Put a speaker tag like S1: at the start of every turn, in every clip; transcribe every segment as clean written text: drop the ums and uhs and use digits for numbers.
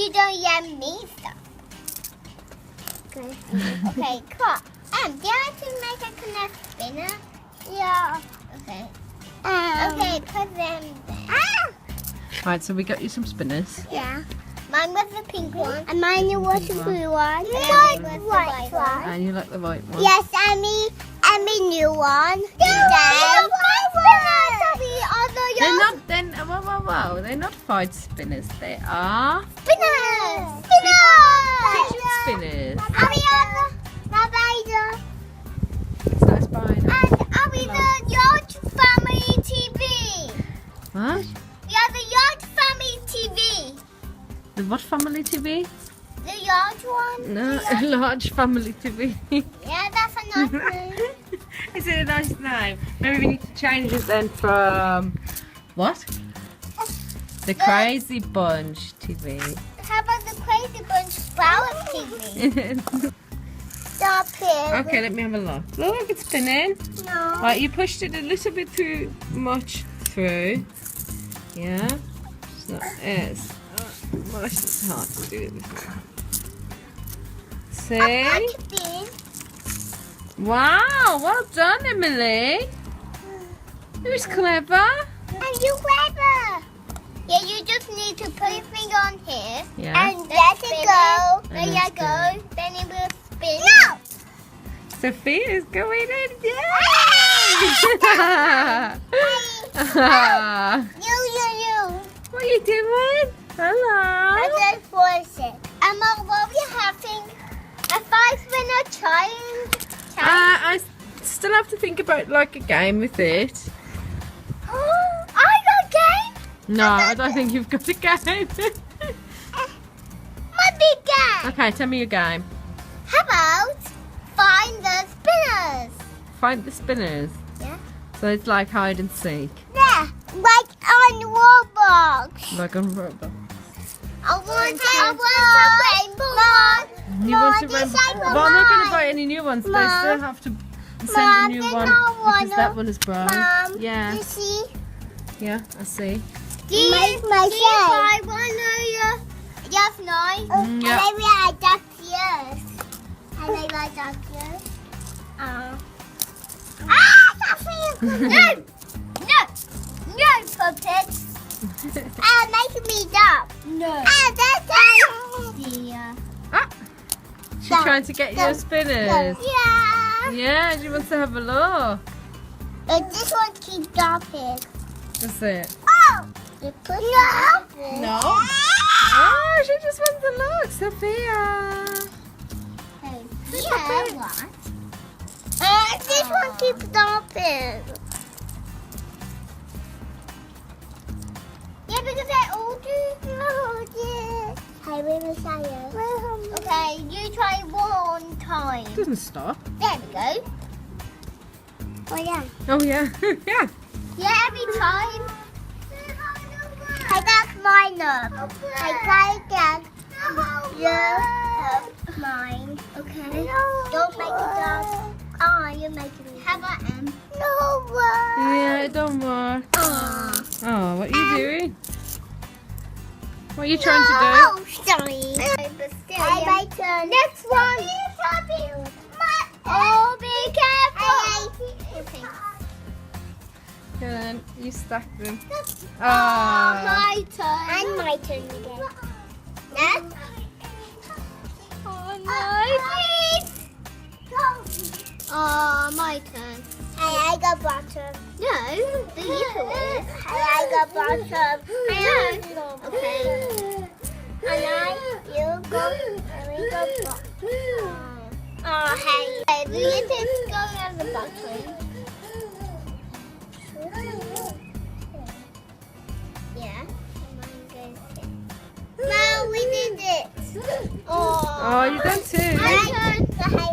S1: you don't yam me stuff. Okay. Okay, cool. Do you like to make a connect spinner? Yeah. Okay. Okay, put them there.
S2: Right, so we got you some spinners.
S1: Yeah. Mine was the pink one. And mine was the blue one. And mine was the white one.
S2: And you like the white one?
S1: Yes, and me new one. Yeah.
S2: They're not, whoa. They're not fight spinners. They are
S1: Spinners.
S2: fidget spinners. It's nice buying.
S1: And are we the Yacht Family TV?
S2: What?
S1: We are the Yacht Family TV.
S2: The what family TV?
S1: The Yacht one?
S2: No, a large family TV.
S1: Yeah, that's a nice name.
S2: Is it a nice name? Maybe we need to change it then from what? The Crazy Bunch TV.
S1: How about the Crazy Bunch Flower TV? Stop it.
S2: Okay, let me have a look. Look, it's spinning.
S1: No.
S2: Right, you pushed it a little bit too much through. Yeah. It's not as much. It's hard to do it this way. See? Wow, well done, Emily. It was clever.
S1: And you clever. Yeah, you just need to put your finger on here.
S2: Yeah.
S1: And let it go.
S2: And
S1: There
S2: then
S1: you go. Then it will spin. No.
S2: Sophia's going in. Yay!
S1: You.
S2: What are you doing? Hello.
S1: I just force it. Emma, what are we having? A 5-minute challenge?
S2: I still have to think about like a game with it.
S1: I got a game?
S2: No, I don't think you've got a game.
S1: My big game.
S2: Okay, tell me your game.
S1: How about find the spinners?
S2: Find the spinners.
S1: Yeah.
S2: So it's like hide and seek.
S1: Yeah, like on Roblox.
S2: Like on Roblox.
S1: I want a rainbow one.
S2: You want to
S1: this
S2: run?
S1: one
S2: Well, I'm not going to
S1: mine.
S2: buy any new ones. They
S1: Mom.
S2: still have to send
S1: Mom,
S2: a new
S1: there's
S2: one
S1: no one
S2: because that one is brown.
S1: Mom,
S2: Yeah,
S1: you see?
S2: yeah, I see.
S1: Do you buy one of yes, nice?
S2: yeah.
S1: And then we had duck's ears. And they were duck's ears. No, puppets. Make me dumb. No. That's idea.
S2: Ah, she's trying to get your spinners.
S1: Yeah.
S2: Yeah, she wants to have a look.
S1: But this one keeps dropping.
S2: That's it.
S1: Oh! No.
S2: No. Oh, she just wants to look, Sophia.
S1: Yeah, what? This one keeps dropping. Yeah, because I all do. Hey, we will say it. Okay, you try one time.
S2: It doesn't stop.
S1: There we go. Oh yeah.
S2: Oh yeah, yeah.
S1: Yeah, every time. I got mine up. I got mine. Okay. Don't make it up. Oh, you're making it. How about M? No one.
S2: Yeah, it don't work. Oh, what are you doing? What are you trying to do?
S1: Oh, sorry. My turn. Next one. Oh, be careful.
S2: Go on, you stack them.
S1: Oh, my turn. And my turn again. Next. Oh, no, please. Oh, my turn. Hey, I got bottom. No, the little one. Hey, I got bottom. No. Okay. And you go. And we go bottom. Oh, hey. The little going at the bottom. Yeah. No, we did it.
S2: Oh, you done too.
S1: My turn. The hay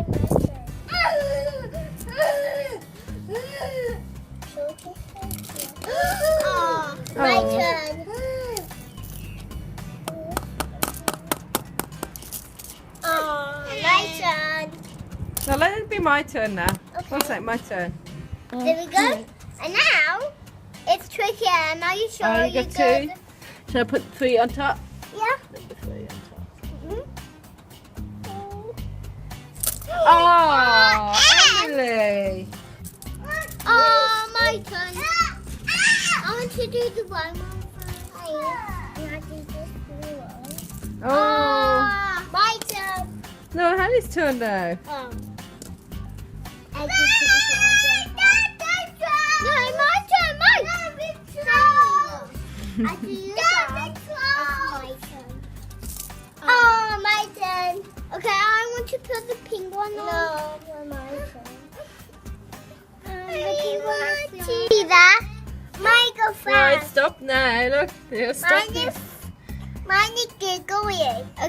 S1: Oh, my turn. Oh, my turn.
S2: Now let it be my turn now.
S1: Okay.
S2: What's that? My turn.
S1: There we go. And now it's trickier. Now you show
S2: Oh, you got two. Should I put 3 on top?
S1: Yeah.
S2: Put 3 on top. Oh, Emily.
S1: Oh, my turn. I want to do the one more and I do this blue one.
S2: Oh.
S1: My turn.
S2: No, Hallie's turn now.
S1: I do this one. No, my turn. I do this one. My turn. Oh, my turn. Okay, I want to put the pink one on. No, my turn. See that? Mine go fast.
S2: Right, stop now. Look, you're stuck.
S1: Mine is giggly. Okay.